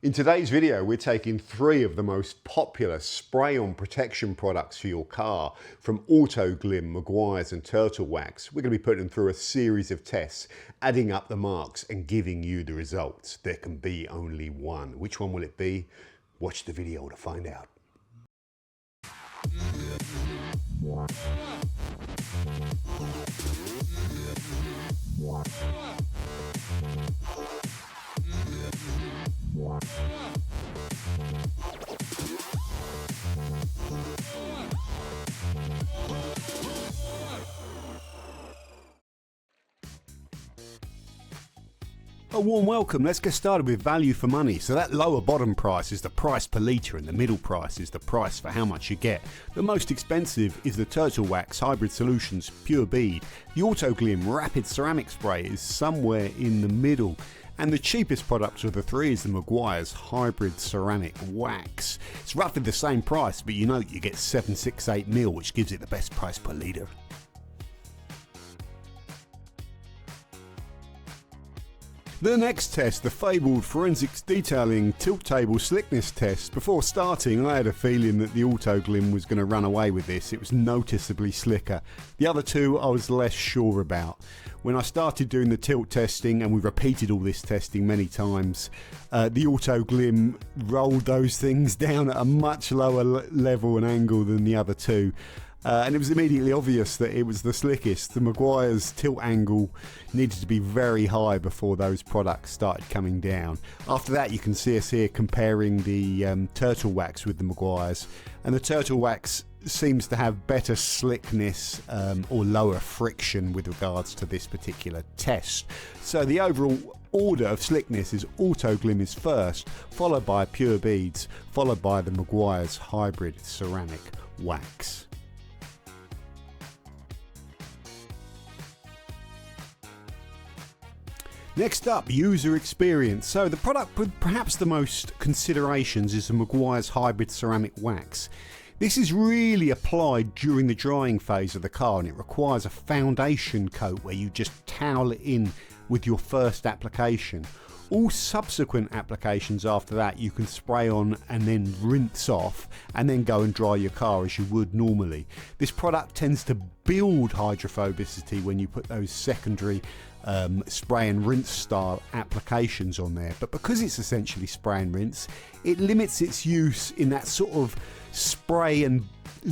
In today's video, we're taking 3 of the most popular spray-on protection products for your car from Autoglym, Meguiars and Turtle Wax. We're going to be putting them through a series of tests, adding up the marks and giving you the results. There can be only one. Which one will it be? Watch the video to find out. A warm welcome. Let's get started with value for money. So that lower bottom price is the price per litre and the middle price is the price for how much you get. The most expensive is the Turtle Wax Hybrid Solutions Pure Bead. The Autoglym Rapid Ceramic Spray is somewhere in the middle. And the cheapest product of the 3 is the Meguiars Hybrid Ceramic Wax. It's roughly the same price, but you know you get 768ml, which gives it the best price per litre. The next test, the fabled forensics detailing tilt table slickness test. Before starting, I had a feeling that the Autoglym was going to run away with this. It was noticeably slicker. The other 2 I was less sure about. When I started doing the tilt testing, and we repeated all this testing many times, the Autoglym rolled those things down at a much lower level and angle than the other 2. And it was immediately obvious that it was the slickest. The Meguiars tilt angle needed to be very high before those products started coming down. After that, you can see us here comparing the Turtle Wax with the Meguiars, and the Turtle Wax seems to have better slickness or lower friction with regards to this particular test. So the overall order of slickness is Autoglym is first, followed by Pure Beads, followed by the Meguiars Hybrid Ceramic Wax. Next up, user experience. So the product with perhaps the most considerations is the Meguiars Hybrid Ceramic Wax. This is really applied during the drying phase of the car, and it requires a foundation coat where you just towel it in with your first application. All subsequent applications after that you can spray on and then rinse off and then go and dry your car as you would normally. This product tends to build hydrophobicity when you put those secondary spray and rinse style applications on there, but because it's essentially spray and rinse, it limits its use in that sort of spray and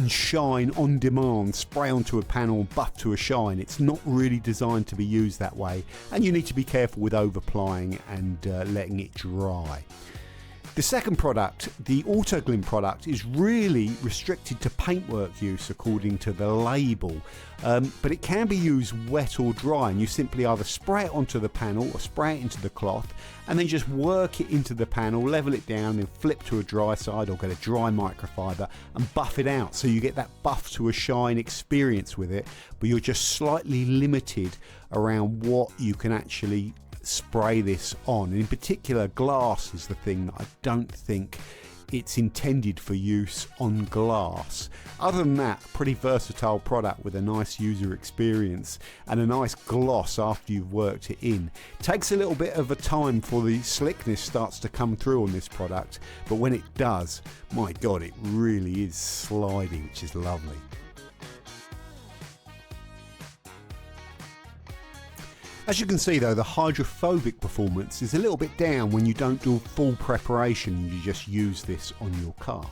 shine on demand, spray onto a panel, buff to a shine. It's not really designed to be used that way, and you need to be careful with over applying and letting it dry. The second product, the Autoglym product, is really restricted to paintwork use according to the label, but it can be used wet or dry, and you simply either spray it onto the panel or spray it into the cloth and then just work it into the panel, level it down and flip to a dry side or get a dry microfiber and buff it out, so you get that buff to a shine experience with it, but you're just slightly limited around what you can actually spray this on. In particular, glass is the thing that I don't think it's intended for use on glass. Other than that, pretty versatile product with a nice user experience and a nice gloss after you've worked it in. Takes a little bit of a time for the slickness starts to come through on this product, but when it does, my god, it really is sliding, which is lovely. As you can see though, the hydrophobic performance is a little bit down when you don't do full preparation, you just use this on your car.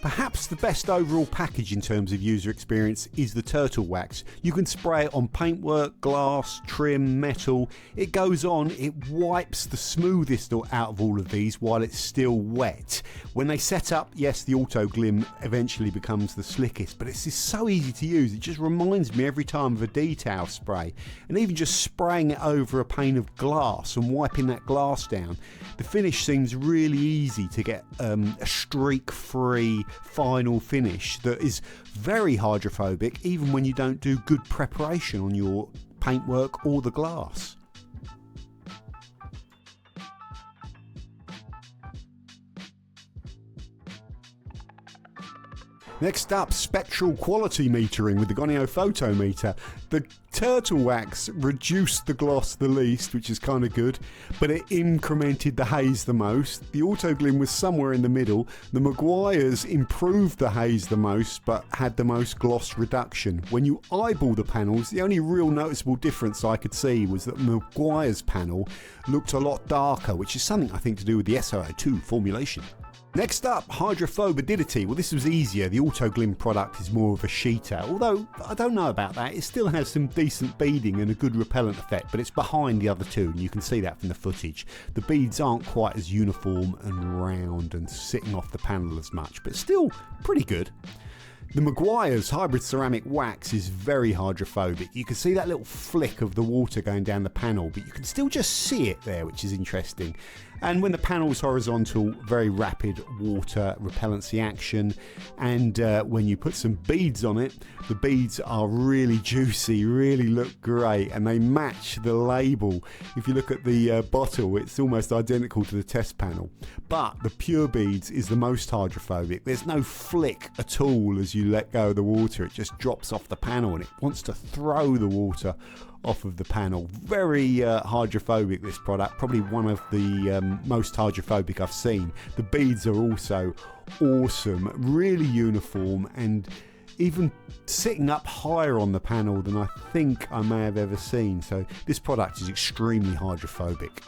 Perhaps the best overall package in terms of user experience is the Turtle Wax. You can spray it on paintwork, glass, trim, metal. It goes on, it wipes the smoothest out of all of these while it's still wet. When they set up, yes, the Autoglym eventually becomes the slickest, but it's just so easy to use. It just reminds me every time of a detail spray, and even just spraying it over a pane of glass and wiping that glass down. The finish seems really easy to get a streak-free final finish that is very hydrophobic even when you don't do good preparation on your paintwork or the glass. Next up, Spectral quality metering with the Gonio photometer. The Turtle Wax reduced the gloss the least, which is kind of good, but it incremented the haze the most. The Autoglym was somewhere in the middle. The Meguiars improved the haze the most, but had the most gloss reduction. When you eyeball the panels, the only real noticeable difference I could see was that Meguiar's panel looked a lot darker, which is something I think to do with the SO2 formulation. Next up, Hydrophobicity. Well, this was easier. The Autoglym product is more of a sheeter, although I don't know about that. It still has some decent beading and a good repellent effect, but it's behind the other two, and you can see that from the footage. The beads aren't quite as uniform and round and sitting off the panel as much, but still pretty good. The Meguiars hybrid ceramic wax is very hydrophobic. You can see that little flick of the water going down the panel, but you can still just see it there, which is interesting. And when the panel's horizontal, very rapid water repellency action. And when you put some beads on it, the beads are really juicy, really look great, and they match the label. If you look at the bottle, it's almost identical to the test panel. But the pure beads is the most hydrophobic. There's no flick at all as you let go of the water. It just drops off the panel and it wants to throw the water off of the panel. Very hydrophobic, this product, probably one of the most hydrophobic I've seen. The beads are also awesome, really uniform, and even sitting up higher on the panel than I think I may have ever seen. So this product is extremely hydrophobic.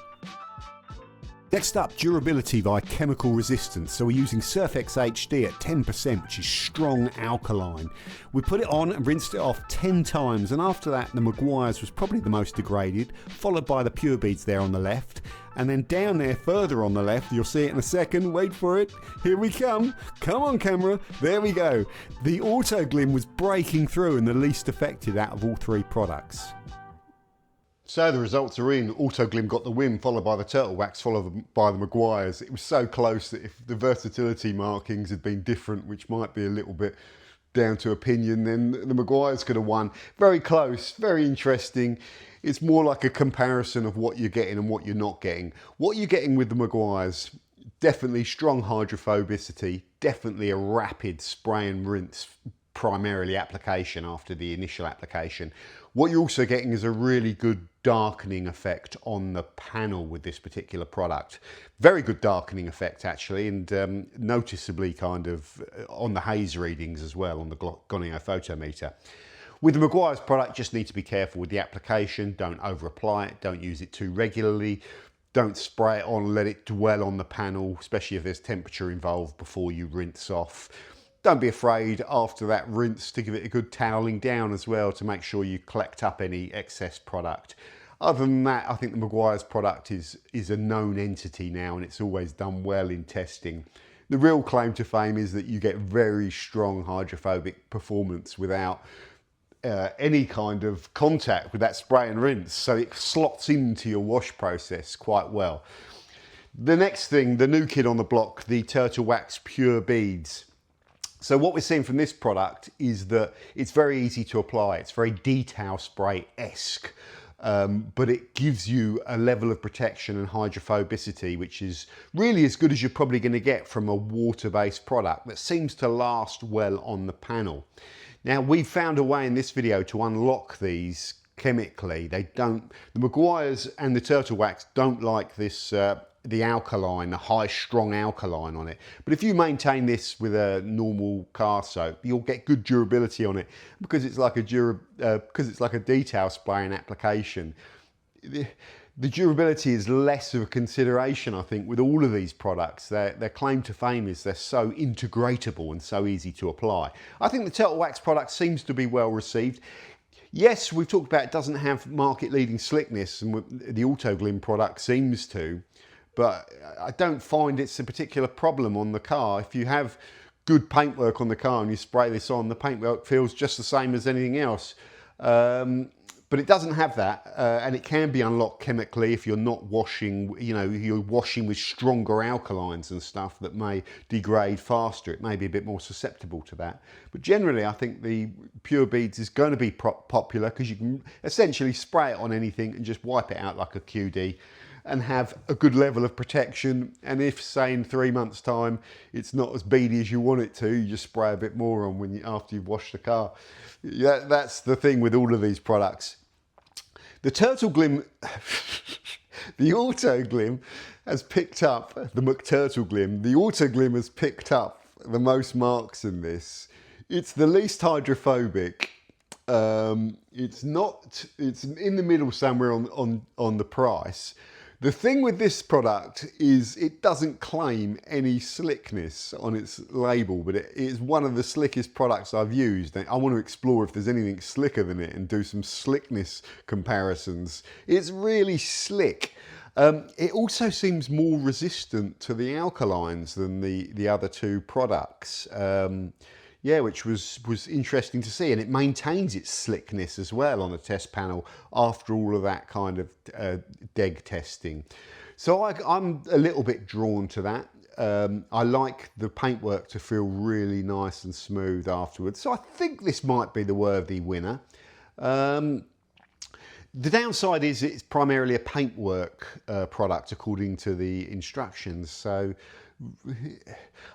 Next up, durability via chemical resistance. So we're using Surfex HD at 10%, which is strong alkaline. We put it on and rinsed it off 10 times, and after that the Meguiars was probably the most degraded, followed by the pure beads there on the left, and then down there further on the left, you'll see it in a second, wait for it, here we come on camera, there we go. The Autoglym was breaking through and the least affected out of all three products. So the results are in. Autoglym got the win, followed by the Turtle Wax, followed by the Meguiars. It was so close that if the versatility markings had been different, which might be a little bit down to opinion, then the Meguiars could have won. Very close, very interesting. It's more like a comparison of what you're getting and what you're not getting. What you're getting with the Meguiars, definitely strong hydrophobicity, definitely a rapid spray and rinse, primarily application after the initial application. What you're also getting is a really good darkening effect on the panel with this particular product. Very good darkening effect actually, and noticeably kind of on the haze readings as well on the gonophotometer. With the Meguiars product, just need to be careful with the application. Don't over apply it, don't use it too regularly. Don't spray it on, let it dwell on the panel, especially if there's temperature involved before you rinse off. Don't be afraid after that rinse to give it a good toweling down as well to make sure you collect up any excess product. Other than that, I think the Meguiars product is a known entity now, and it's always done well in testing. The real claim to fame is that you get very strong hydrophobic performance without any kind of contact with that spray and rinse, so it slots into your wash process quite well. The next thing, the new kid on the block, the Turtle Wax Pure Beads. So what we're seeing from this product is that it's very easy to apply. It's very detail spray-esque, but it gives you a level of protection and hydrophobicity which is really as good as you're probably going to get from a water-based product that seems to last well on the panel. Now, we've found a way in this video to unlock these chemically. The Meguiars and the Turtle Wax don't like this the alkaline, the high strong alkaline on it. But if you maintain this with a normal car soap, you'll get good durability on it because it's like a detail spray and application. The durability is less of a consideration, I think, with all of these products. Their claim to fame is they're so integratable and so easy to apply. I think the Turtle Wax product seems to be well received. Yes, we've talked about it doesn't have market-leading slickness, and the Autoglym product seems to, but I don't find it's a particular problem on the car. If you have good paintwork on the car and you spray this on, the paintwork feels just the same as anything else. But it doesn't have that, and it can be unlocked chemically if you're not washing, you're washing with stronger alkalines and stuff that may degrade faster. It may be a bit more susceptible to that. But generally, I think the Pure Beads is going to be popular because you can essentially spray it on anything and just wipe it out like a QD and have a good level of protection. And if, say, in 3 months' time, it's not as beady as you want it to, you just spray a bit more on after you've washed the car. That's the thing with all of these products. The Turtleglim, the Autoglym has picked up, the McTurtleglim, the Autoglym has picked up the most marks in this. It's the least hydrophobic. It's in the middle somewhere on the price. The thing with this product is it doesn't claim any slickness on its label, but it is one of the slickest products I've used. I want to explore if there's anything slicker than it and do some slickness comparisons. It's really slick. It also seems more resistant to the alkalines than the other two products. Yeah, which was interesting to see, and it maintains its slickness as well on the test panel after all of that kind of DEG testing. So I'm a little bit drawn to that. I like the paintwork to feel really nice and smooth afterwards, so I think this might be the worthy winner. The downside is it's primarily a paintwork product according to the instructions, so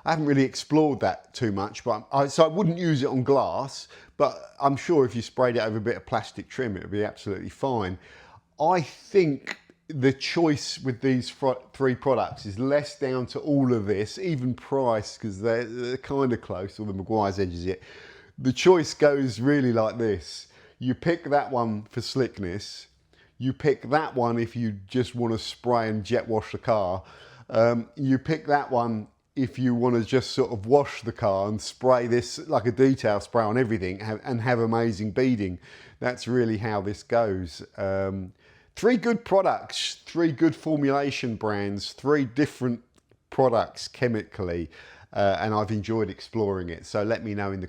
I haven't really explored that too much, but so I wouldn't use it on glass, but I'm sure if you sprayed it over a bit of plastic trim, it would be absolutely fine. I think the choice with these three products is less down to all of this, even price, because they're kind of close, or the Meguiars edges it. The choice goes really like this. You pick that one for slickness, you pick that one if you just want to spray and jet wash the car, you pick that one if you want to just sort of wash the car and spray this like a detail spray on everything and have amazing beading. That's really how this goes. Three good products, three good formulation brands, three different products chemically, and I've enjoyed exploring it. So let me know in the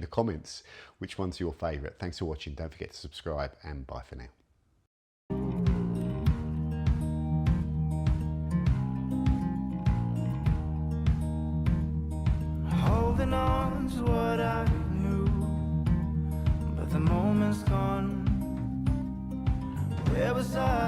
comments which one's your favourite. Thanks for watching. Don't forget to subscribe, and bye for now. Holding on to what I knew, but the moment's gone. Where was I?